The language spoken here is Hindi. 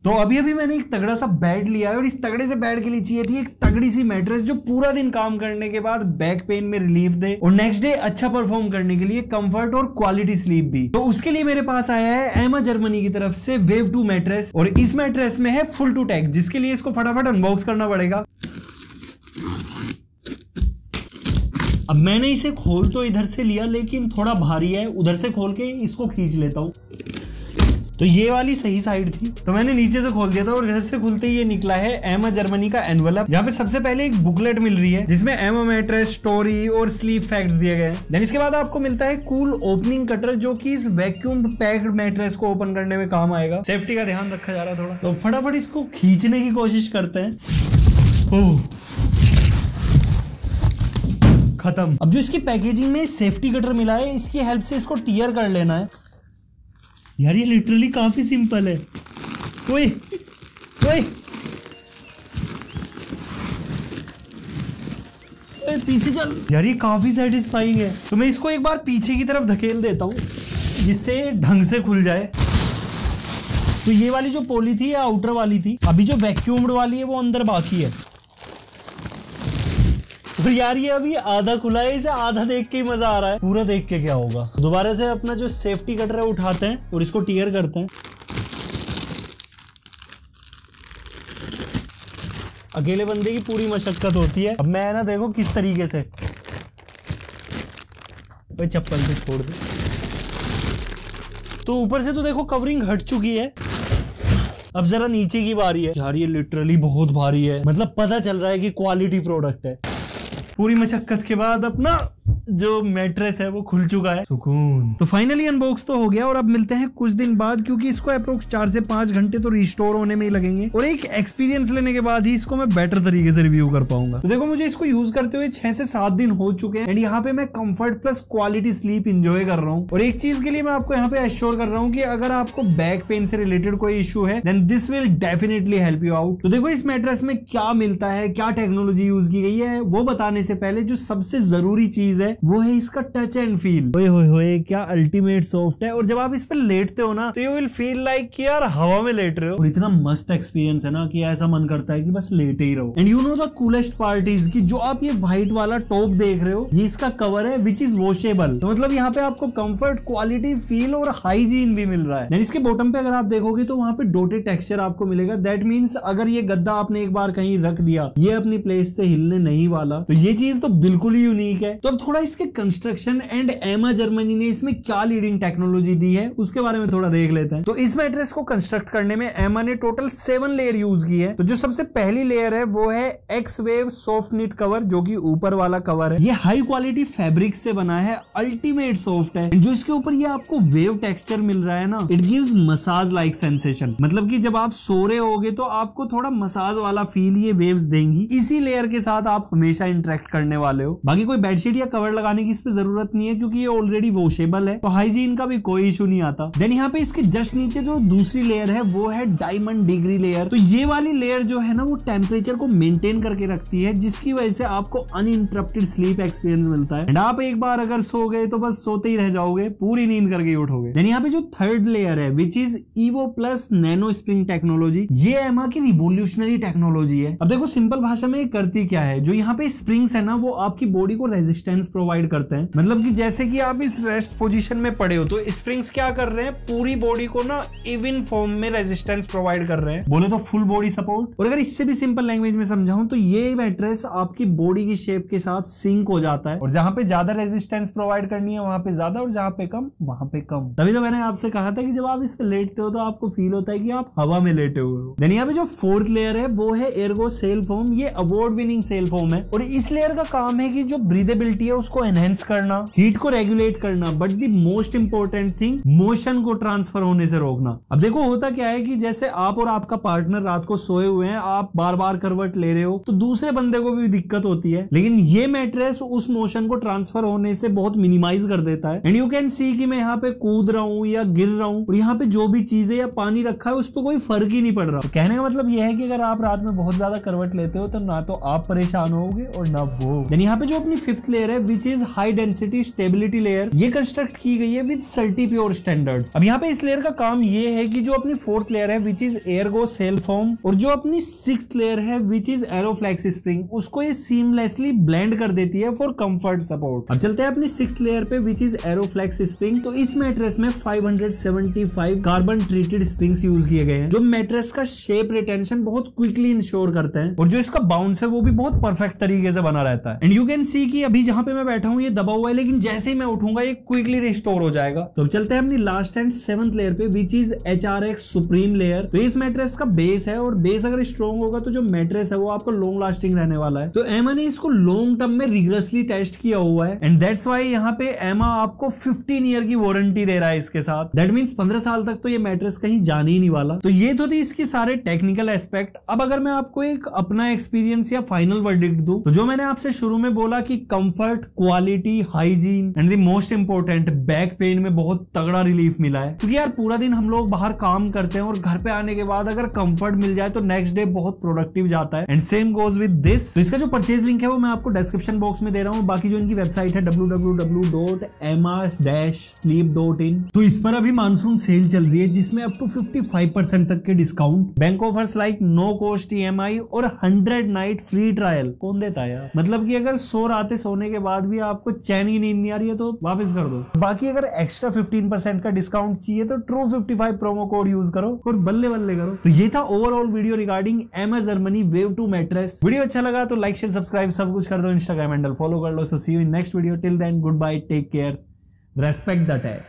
तो अभी अभी मैंने एक तगड़ा सा बेड लिया है और इस तगड़े से बेड के लिए चाहिए थी एक तगड़ी सी मैट्रेस जो पूरा दिन काम करने के बाद बैक पेन में रिलीफ दे और नेक्स्ट डे अच्छा परफॉर्म करने के लिए कंफर्ट और क्वालिटी स्लीप भी। तो उसके लिए मेरे पास आया है एमा जर्मनी की तरफ से वेव 2 मैट्रेस और इस मैट्रेस में है फुल टू टैग, जिसके लिए इसको फटाफट अनबॉक्स करना पड़ेगा। अब मैंने इसे खोल तो इधर से लिया लेकिन थोड़ा भारी है, उधर से खोल के इसको खींच लेता हूँ। तो ये वाली सही साइड थी तो मैंने नीचे से खोल दिया था और इधर से खुलते ही ये निकला है एमा जर्मनी का एनवेलप, जहाँ पे सबसे पहले एक बुकलेट मिल रही है जिसमें एमा मैट्रेस स्टोरी और स्लीप फैक्ट्स दिए गए हैं। देन इसके बाद आपको मिलता है कूल ओपनिंग कटर जो कि इस वैक्यूम पैक्ड मैट्रेस को ओपन करने में काम आएगा। सेफ्टी का ध्यान रखा जा रहा है थोड़ा, तो फटाफट इसको खींचने की कोशिश करते हैं। खत्म। अब जो इसकी पैकेजिंग में सेफ्टी कटर मिला है इसकी हेल्प से इसको टीयर कर लेना है। यार ये लिटरली काफी सिंपल है। ओए ओए पीछे चल। यार ये काफी सेटिस्फाइंग है, तो मैं इसको एक बार पीछे की तरफ धकेल देता हूँ जिससे ढंग से खुल जाए। तो ये वाली जो पोली थी या आउटर वाली थी, अभी जो वैक्यूम्ड वाली है वो अंदर बाकी है। तो यार ये अभी आधा खुला है, इसे आधा देख के ही मजा आ रहा है, पूरा देख के क्या होगा। दोबारा से अपना जो सेफ्टी कटर है उठाते हैं और इसको टीयर करते हैं। अकेले बंदे की पूरी मशक्कत होती है। अब मैं ना देखो किस तरीके से, भाई चप्पल से छोड़ दे। तो ऊपर से तो देखो कवरिंग हट चुकी है, अब जरा नीचे की बारी है। यार ये लिटरली बहुत भारी है, मतलब पता चल रहा है कि क्वालिटी प्रोडक्ट है। पूरी मशक्कत के बाद अपना जो मैट्रेस है वो खुल चुका है, सुकून। तो फाइनली अनबॉक्स तो हो गया और अब मिलते हैं कुछ दिन बाद, क्योंकि इसको अप्रोक्स 4 से 5 घंटे तो रिस्टोर होने में ही लगेंगे और एक एक्सपीरियंस लेने के बाद ही इसको मैं बेटर तरीके से रिव्यू कर पाऊंगा। तो देखो मुझे इसको यूज करते हुए 6 से 7 दिन हो चुके हैं एंड यहाँ पे मैं comfort plus quality sleep enjoy कर रहा हूँ। और एक चीज के लिए मैं आपको यहाँ पे एश्योर कर रहा हूँ कि अगर आपको बैक पेन से रिलेटेड कोई इशू है then this will definitely help you out. तो देखो इस मैट्रेस में क्या मिलता है, क्या टेक्नोलॉजी यूज की गई है, वो बताने से पहले जो सबसे जरूरी चीज है वो है इसका टच एंड फील। ओए होए होए क्या अल्टीमेट सॉफ्ट है, और जब आप इस पर लेटते हो ना तो यू विल फील लाइक कि यार हवा में लेट रहे हो। और इतना मस्त एक्सपीरियंस है ना कि ऐसा मन करता है कि बस लेटे ही रहो। And you know the coolest part is कि जो आप ये व्हाइट वाला टॉप देख रहे हो ये इसका कवर है विच इज वॉशेबल। तो मतलब यहाँ पे आपको कंफर्ट, क्वालिटी, फील और हाइजीन भी मिल रहा है। इसके बॉटम पे अगर आप देखोगे तो वहां पे डोटेड टेक्सचर आपको मिलेगा। दैट मीन्स अगर ये गद्दा आपने एक बार कहीं रख दिया ये अपनी प्लेस से हिलने नहीं वाला, तो ये चीज तो बिल्कुल ही यूनिक है। तो अब थोड़ा इसके कंस्ट्रक्शन एंड एमा जर्मनी ने इसमें क्या लीडिंग टेक्नोलॉजी दी है उसके बारे में थोड़ा देख लेते हैं। तो इस मैट्रेस को कंस्ट्रक्ट करने में एमा ने टोटल 7 लेयर यूज की है। तो जो सबसे पहली लेयर है वो है x wave soft knit cover, जो कि ऊपर वाला कवर है। ये हाई क्वालिटी फैब्रिक से बना है, अल्टीमेट सॉफ्ट है। जो इसके ऊपर ये आपको वेव टेक्सचर मिल रहा है ना, it gives massage like sensation. मतलब कि जब आप सो रहे होगे तो आपको थोड़ा मसाज वाला फील ये वेव्स देंगी। इसी लेयर के साथ आप हमेशा इंटरेक्ट करने वाले हो। बाकी कोई बेडशीट या कवर लगाने की इस पे जरूरत नहीं है क्योंकि ये ऑलरेडी वॉशेबल है, तो हाइजीन का भी कोई इशू नहीं आता। देन यहाँ पे इसके जस्ट नीचे जो दूसरी लेयर है वो है डायमंड डिग्री लेयर। तो ये वाली लेयर जो है ना वो टेम्परेचर को मेंटेन करके रखती है, जिसकी वजह से आपको अनइंटरप्टेड स्लीप एक्सपीरियंस मिलता है। एंड आप एक बार अगर सो गए तो बस सोते ही रह जाओगे, पूरी नींद करके ही उठोगे। देन यहाँ पे जो थर्ड लेयर है which is evo plus nano spring technology, ये एमा की रिवोल्यूशनरी टेक्नोलॉजी है। अब देखो सिंपल भाषा में करती क्या है, जो यहाँ पे स्प्रिंग्स है ना वो आपकी बॉडी को रेजिस्टेंस प्रोवाइड करते हैं। मतलब कि जैसे कि आप इस रेस्ट पोजीशन में पड़े हो तो स्प्रिंग्स क्या कर रहे हैं, पूरी बॉडी को ना इवन फॉर्म में रेजिस्टेंस प्रोवाइड कर रहे हैं, बोले तो फुल बॉडी सपोर्ट। और अगर इससे भी सिंपल लैंग्वेज में समझाऊं तो ये मैट्रेस आपकी बॉडी की शेप के साथ सिंक हो जाता है, और जहां पे ज्यादा रेजिस्टेंस प्रोवाइड करनी है वहां पे ज्यादा, और जहां पे कम वहां पे कम। तभी तो मैंने आपसे कहा था कि जब आप इस पे लेटते हो तो आपको फील होता है कि आप हवा में लेटे हुए हो। देन यहाँ पे जो फोर्थ लेयर है वो है एर्गो सेल फोम। ये अवार्ड विनिंग सेल फोम है, और इस लेयर का काम है कि जो ब्रीदेबिलिटी है उसको एनहेंस करना, हीट को रेगुलेट करना, but the most important thing motion को ट्रांसफर होने से रोकना। अब देखो होता क्या है कि जैसे आप और आपका पार्टनर रात को सोए हुए हैं, आप बार बार करवट ले रहे हो तो दूसरे बंदे को भी दिक्कत होती है, लेकिन ये मैट्रेस उस मोशन को ट्रांसफर होने से बहुत मिनिमाइज कर देता है। एंड यू कैन सी कि मैं यहाँ पे कूद रहा हूँ या गिर रहा हूँ, और यहाँ पे जो भी चीजें या पानी रखा है उस पर कोई फर्क ही नहीं पड़ रहा। तो कहने का मतलब यह है कि अगर आप रात में बहुत ज्यादा करवट लेते हो तो ना तो आप परेशान होगे और ना वो। यानी यहाँ पे जो अपनी फिफ्थ लेयर है which which is high density stability layer, ये कंस्ट्रक्ट की गई है विद सर्टीप्योर स्टैंडर्ड्स। अब यहाँ पे इस लेयर का काम ये है कि जो अपनी फोर्थ लेयर है विच इज एयरगो सेल फोम, और जो अपनी सिक्स्थ लेयर है विच इज एरोफ्लेक्स स्प्रिंग, उसको ये सीमलेसली ब्लेंड कर देती है फॉर कंफर्ट सपोर्ट। अब चलते हैं अपनी सिक्स्थ लेयर पे विच इज एरोफ्लेक्स स्प्रिंग। तो इस मैट्रेस में 575 कार्बन ट्रीटेड स्प्रिंग्स यूज किए गए हैं, जो मैट्रेस का शेप रिटेंशन बहुत क्विकली इंश्योर करते हैं, और जो इसका बाउंस है वो भी बहुत परफेक्ट तरीके से बना रहता है। एंड यू कैन सी कि अभी जहां पे मैं बैठा हूं ये दबा हुआ है, लेकिन जैसे ही मैं उठूंगा ये क्विकली रिस्टोर हो जाएगा। तो चलते हैं अपनी लास्ट एंड सेवंथ लेयर पे which is HRX supreme layer. तो इस मैट्रेस का बेस है, और बेस अगर स्ट्रॉन्ग होगा तो जो मैट्रेस है वो आपको लॉन्ग लास्टिंग रहने वाला है। तो एमा ने इसको लॉन्ग टर्म में रिगरसली टेस्ट किया हुआ है, एंड दैट्स व्हाई यहाँ पे एमा आपको 15 ईयर की वारंटी दे रहा है इसके साथ। दैट मीन्स 15 साल तक तो ये मैट्रेस कहीं जाने ही नहीं वाला। तो ये तो थी इसकी सारे टेक्निकल एस्पेक्ट। अब अगर मैं आपको एक अपना एक्सपीरियंस या फाइनल वर्डिक्ट दूं, तो जो मैंने आपसे शुरू में बोला कि comfort, quality, hygiene and the most important back pain में बहुत तगड़ा रिलीफ मिला है। क्योंकि यार पूरा दिन हम लोग बाहर काम करते हैं और घर पे आने के बाद अगर कंफर्ट मिल जाए तो नेक्स्ट डे बहुत प्रोडक्टिव जाता है। And same goes with this. तो इसका जो परचेज लिंक है वो मैं आपको डिस्क्रिप्शन बॉक्स में दे रहा हूँ। बाकी जो इनकी वेबसाइट है www.ema-sleep.in, तो इस पर अभी मानसून सेल चल रही है जिसमें अप टू 55% तक के discount, bank offers like no cost EMI और 100 नाइट फ्री ट्रायल कौन देता है यार। मतलब कि अगर 100 रातें सोने के बाद भी आपको चैन की नींद नहीं आ रही है तो वापस कर दो। बाकी अगर एक्स्ट्रा 15% का डिस्काउंट चाहिए तो True55 प्रोमो कोड यूज करो और बल्ले बल्ले करो। तो ये था ओवरऑल वीडियो रिगार्डिंग एमा जर्मनी वेव 2 मैट्रेस। वीडियो अच्छा लगा तो लाइक शेयर सब्सक्राइब सब कुछ कर दो, इंस्टाग्राम हैंडल फॉलो कर लो। So see you in next video, till then goodbye, take care, respect the tag.